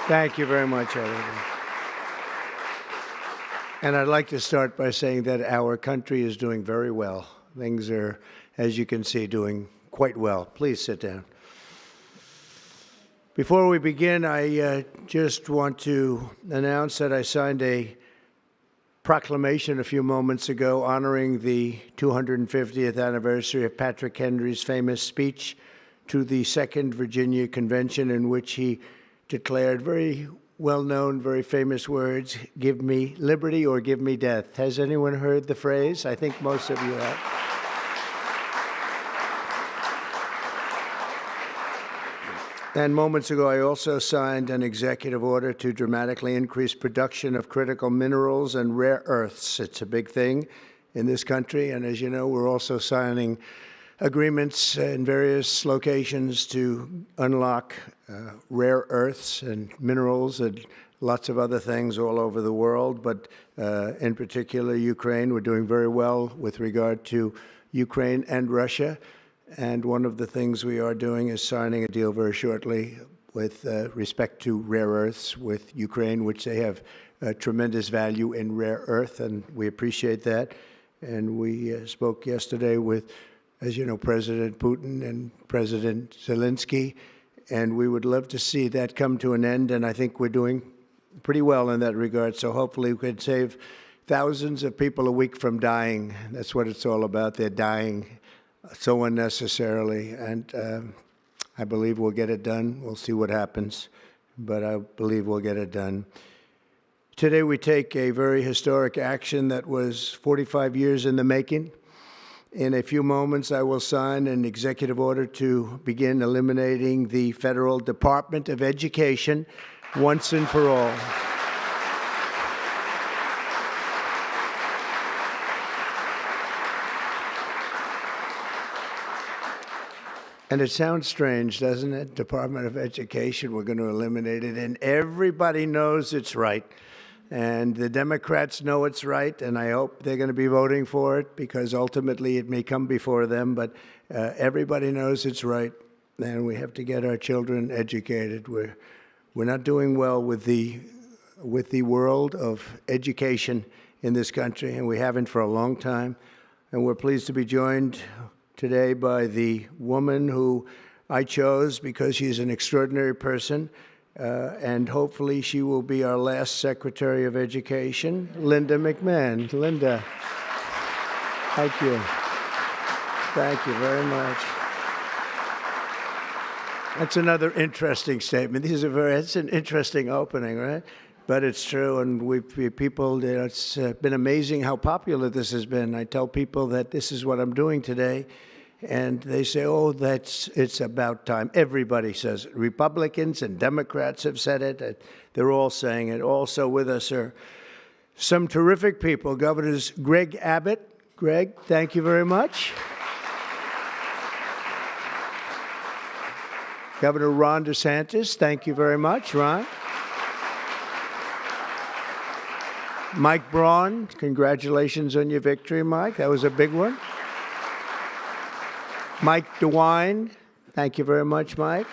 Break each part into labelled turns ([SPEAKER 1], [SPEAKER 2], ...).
[SPEAKER 1] Thank you very much, everyone. And I'd like to start by saying that our country is doing very well. Things are, as you can see, doing quite well. Please sit down. Before we begin, I just want to announce that I signed a proclamation a few moments ago honoring the 250th anniversary of Patrick Henry's famous speech to the Second Virginia Convention, in which he declared very well-known, very famous words, "Give me liberty or give me death." Has anyone heard the phrase? I think most of you have. And moments ago, I also signed an executive order to dramatically increase production of critical minerals and rare earths. It's a big thing in this country, and as you know, we're also signing agreements in various locations to unlock rare earths and minerals and lots of other things all over the world, but in particular Ukraine. We're doing very well with regard to Ukraine and Russia, and one of the things we are doing is signing a deal very shortly with respect to rare earths with Ukraine, which they have tremendous value in rare earth, and we appreciate that. And we spoke yesterday with, as you know, President Putin and President Zelensky, and we would love to see that come to an end, and I think we're doing pretty well in that regard. So hopefully we could save thousands of people a week from dying. That's what it's all about. They're dying so unnecessarily, and I believe we'll get it done. We'll see what happens, but I believe we'll get it done. Today we take a very historic action that was 45 years in the making. In a few moments, I will sign an executive order to begin eliminating the Federal Department of Education once and for all. And it sounds strange, doesn't it? Department of Education, we're going to eliminate it, and everybody knows it's right. And the Democrats know it's right, and I hope they're going to be voting for it, because ultimately it may come before them, but everybody knows it's right, and we have to get our children educated. We're not doing well with the world of education in this country, and we haven't for a long time. And we're pleased to be joined today by the woman who I chose because she's an extraordinary person. And hopefully she will be our last Secretary of Education, Linda McMahon. Linda, thank you. Thank you very much. That's another interesting statement. It's an interesting opening, right? But it's true, and it's been amazing how popular this has been. I tell people that this is what I'm doing today, and they say, "Oh, it's about time." Everybody says it. Republicans and Democrats have said it. They're all saying it. Also with us are some terrific people. Governors Greg Abbott. Greg, thank you very much. Governor Ron DeSantis, thank you very much, Ron. Mike Braun, congratulations on your victory, Mike. That was a big one. Mike DeWine, thank you very much, Mike.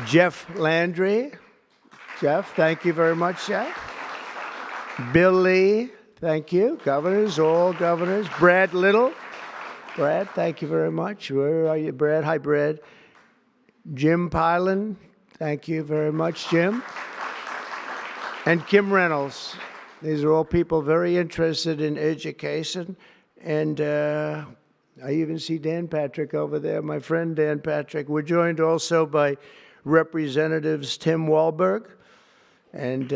[SPEAKER 1] Jeff Landry. Jeff, thank you very much, Jeff. Bill Lee, thank you. Governors, all governors. Brad Little. Brad, thank you very much. Where are you, Brad? Hi, Brad. Jim Pilan, thank you very much, Jim. And Kim Reynolds. These are all people very interested in education. And I even see Dan Patrick over there, my friend Dan Patrick. We're joined also by Representatives Tim Walberg and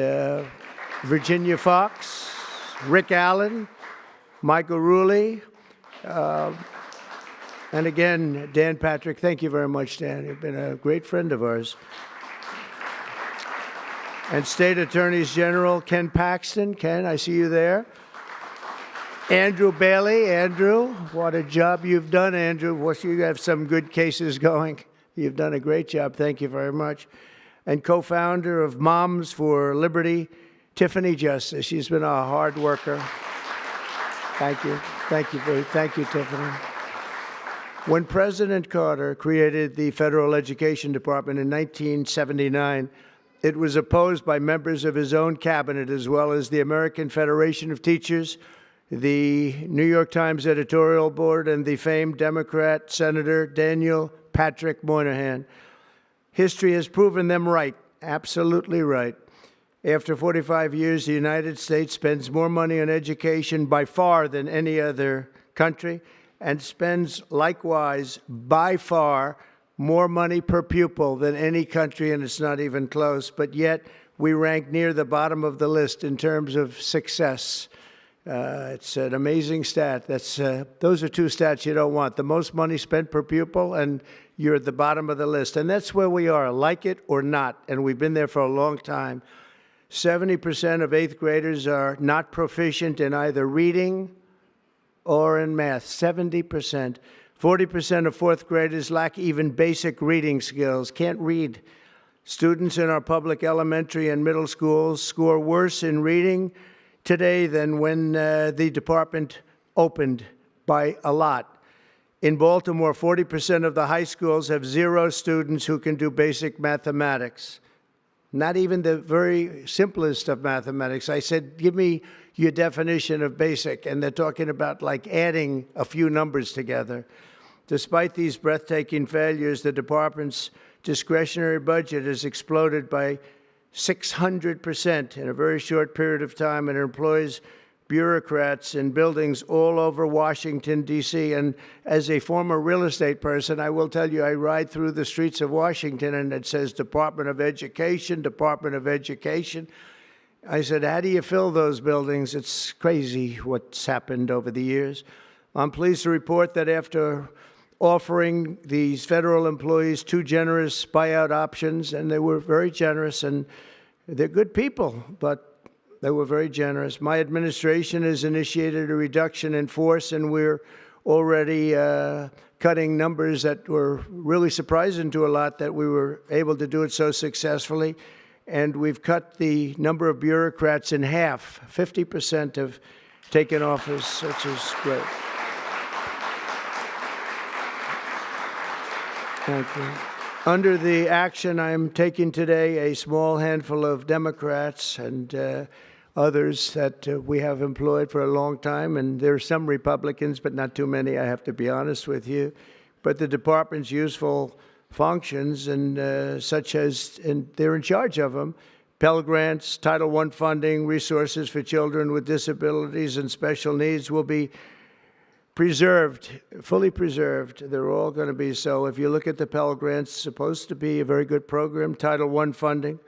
[SPEAKER 1] Virginia Fox, Rick Allen, Michael Rulli, and again, Dan Patrick. Thank you very much, Dan. You've been a great friend of ours. And State Attorneys General Ken Paxton. Ken, I see you there. Andrew Bailey. Andrew, what a job you've done, Andrew. You have some good cases going. You've done a great job. Thank you very much. And co-founder of Moms for Liberty, Tiffany Justice. She's been a hard worker. Thank you. Thank you, Tiffany. When President Carter created the Federal Education Department in 1979, it was opposed by members of his own cabinet, as well as the American Federation of Teachers, the New York Times editorial board, and the famed Democrat Senator Daniel Patrick Moynihan. History has proven them right, absolutely right. After 45 years, the United States spends more money on education by far than any other country, and spends likewise by far more money per pupil than any country, and it's not even close. But yet we rank near the bottom of the list in terms of success. It's an amazing stat. Those are two stats you don't want: the most money spent per pupil, and you're at the bottom of the list. And that's where we are, like it or not, and we've been there for a long time. 70% of 8th graders are not proficient in either reading or in math. 70%. 40% of 4th graders lack even basic reading skills, can't read. Students in our public elementary and middle schools score worse in reading today than when the department opened, by a lot. In Baltimore, 40% of the high schools have 0 students who can do basic mathematics. Not even the very simplest of mathematics. I said, give me your definition of basic, and they're talking about like adding a few numbers together. Despite these breathtaking failures, the department's discretionary budget has exploded by 600% in a very short period of time, and it employs bureaucrats in buildings all over Washington, D.C. And as a former real estate person, I will tell you, I ride through the streets of Washington, and it says Department of Education, Department of Education. I said, how do you fill those buildings? It's crazy what's happened over the years. I'm pleased to report that after offering these federal employees 2 generous buyout options, and they were very generous, and they're good people, but they were very generous. My administration has initiated a reduction in force, and we're already cutting numbers that were really surprising to a lot, that we were able to do it so successfully. And we've cut the number of bureaucrats in half. 50% have taken office, which is great. Thank you. Under the action I'm taking today, a small handful of Democrats and others that we have employed for a long time, and there are some Republicans, but not too many, I have to be honest with you. But the department's useful functions, and such as, and they're in charge of them: Pell Grants, Title I funding, resources for children with disabilities and special needs will be preserved, fully preserved. They're all going to be so. If you look at the Pell Grants, it's supposed to be a very good program. Title I funding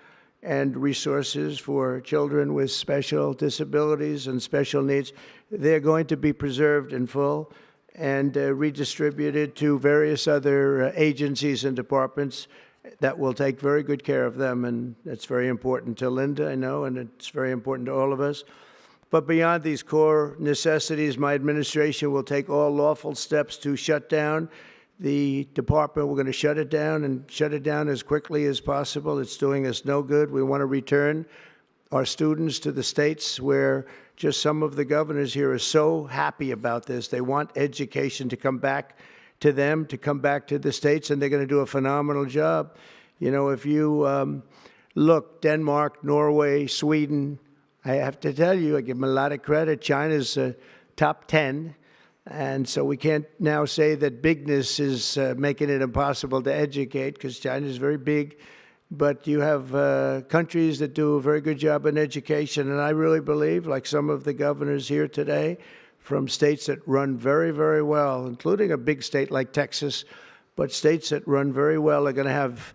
[SPEAKER 1] and resources for children with special disabilities and special needs, they're going to be preserved in full and redistributed to various other agencies and departments that will take very good care of them. And that's very important to Linda, I know, and it's very important to all of us. But beyond these core necessities, my administration will take all lawful steps to shut down the department. We're going to shut it down, and shut it down as quickly as possible. It's doing us no good. We want to return our students to the states, where just some of the governors here are so happy about this. They want education to come back to them, to come back to the states, and they're going to do a phenomenal job. You know, if you look, Denmark, Norway, Sweden, I have to tell you, I give them a lot of credit. China's top 10. And so we can't now say that bigness is making it impossible to educate, because China is very big. But you have countries that do a very good job in education. And I really believe, like some of the governors here today, from states that run very, very well, including a big state like Texas, but states that run very well are going to have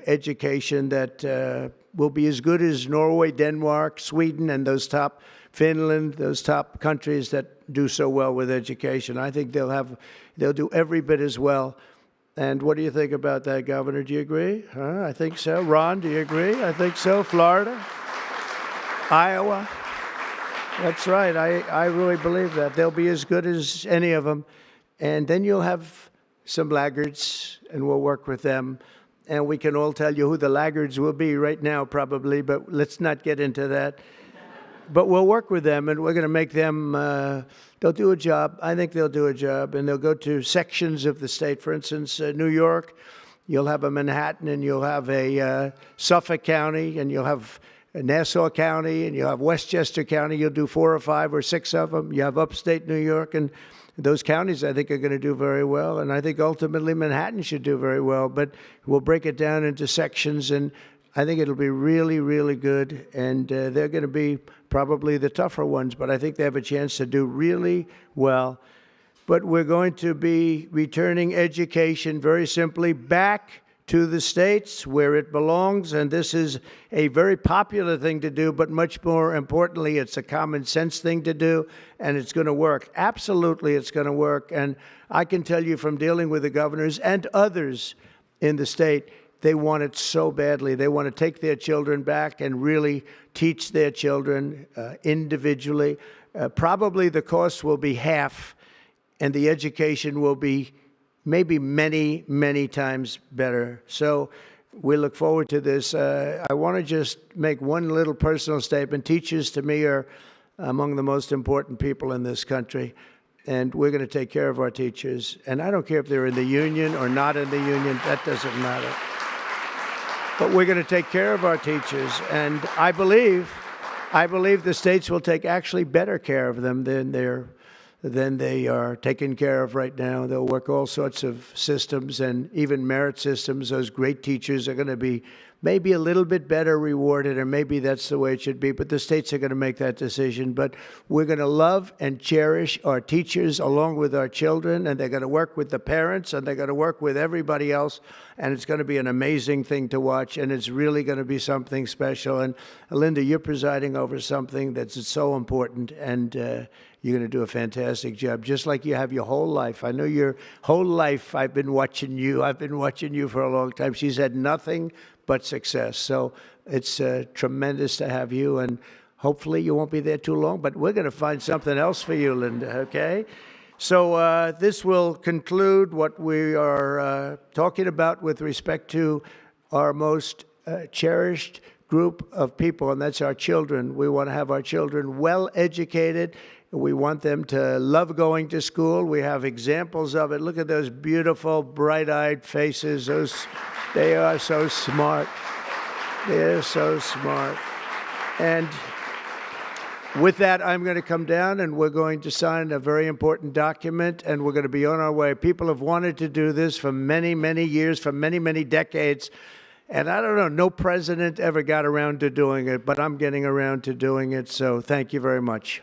[SPEAKER 1] education that will be as good as Norway, Denmark, Sweden, and those top, Finland, those top countries that do so well with education. I think they'll do every bit as well. And what do you think about that, Governor? Do you agree? I think so. Ron, do you agree? I think so. Florida? Iowa? That's right. I really believe that. They'll be as good as any of them. And then you'll have some laggards, and we'll work with them. And we can all tell you who the laggards will be right now, probably, but let's not get into that. but we'll work with them, and we're going to make them, they'll do a job. I think they'll do a job, and they'll go to sections of the state. For instance, New York, you'll have a Manhattan, and you'll have a Suffolk County, and you'll have Nassau County, and you'll have Westchester County. You'll do 4 or 5 or 6 of them. You have upstate New York, and those counties, I think, are going to do very well. And I think ultimately Manhattan should do very well. But we'll break it down into sections, and I think it'll be really, really good. And they're going to be probably the tougher ones, but I think they have a chance to do really well. But we're going to be returning education very simply back to the states where it belongs, and this is a very popular thing to do, but much more importantly, it's a common sense thing to do, and it's going to work. Absolutely, it's going to work, and I can tell you from dealing with the governors and others in the state, they want it so badly. They want to take their children back and really teach their children individually. Probably the cost will be half, and the education will be maybe many, many times better. So we look forward to this. I want to just make one little personal statement. Teachers, to me, are among the most important people in this country, and we're going to take care of our teachers. And I don't care if they're in the union or not in the union. That doesn't matter. But we're going to take care of our teachers, and I believe the states will take actually better care of them than they are taken care of right now. They'll work all sorts of systems and even merit systems. Those great teachers are going to be maybe a little bit better rewarded, or maybe that's the way it should be, but the states are going to make that decision. But we're going to love and cherish our teachers along with our children, and they're going to work with the parents, and they're going to work with everybody else, and it's going to be an amazing thing to watch, and it's really going to be something special. And Linda, you're presiding over something that's so important, and you're going to do a fantastic job, just like you have your whole life. I know your whole life I've been watching you. I've been watching you for a long time. She's had nothing but success. So it's tremendous to have you, and hopefully you won't be there too long, but we're going to find something else for you, Linda, okay? So this will conclude what we are talking about with respect to our most cherished group of people, and that's our children. We want to have our children well educated. We want them to love going to school. We have examples of it. Look at those beautiful, bright-eyed faces. They are so smart. They're so smart. And with that, I'm going to come down, and we're going to sign a very important document, and we're going to be on our way. People have wanted to do this for many, many years, for many, many decades. And I don't know, no president ever got around to doing it, but I'm getting around to doing it. So thank you very much.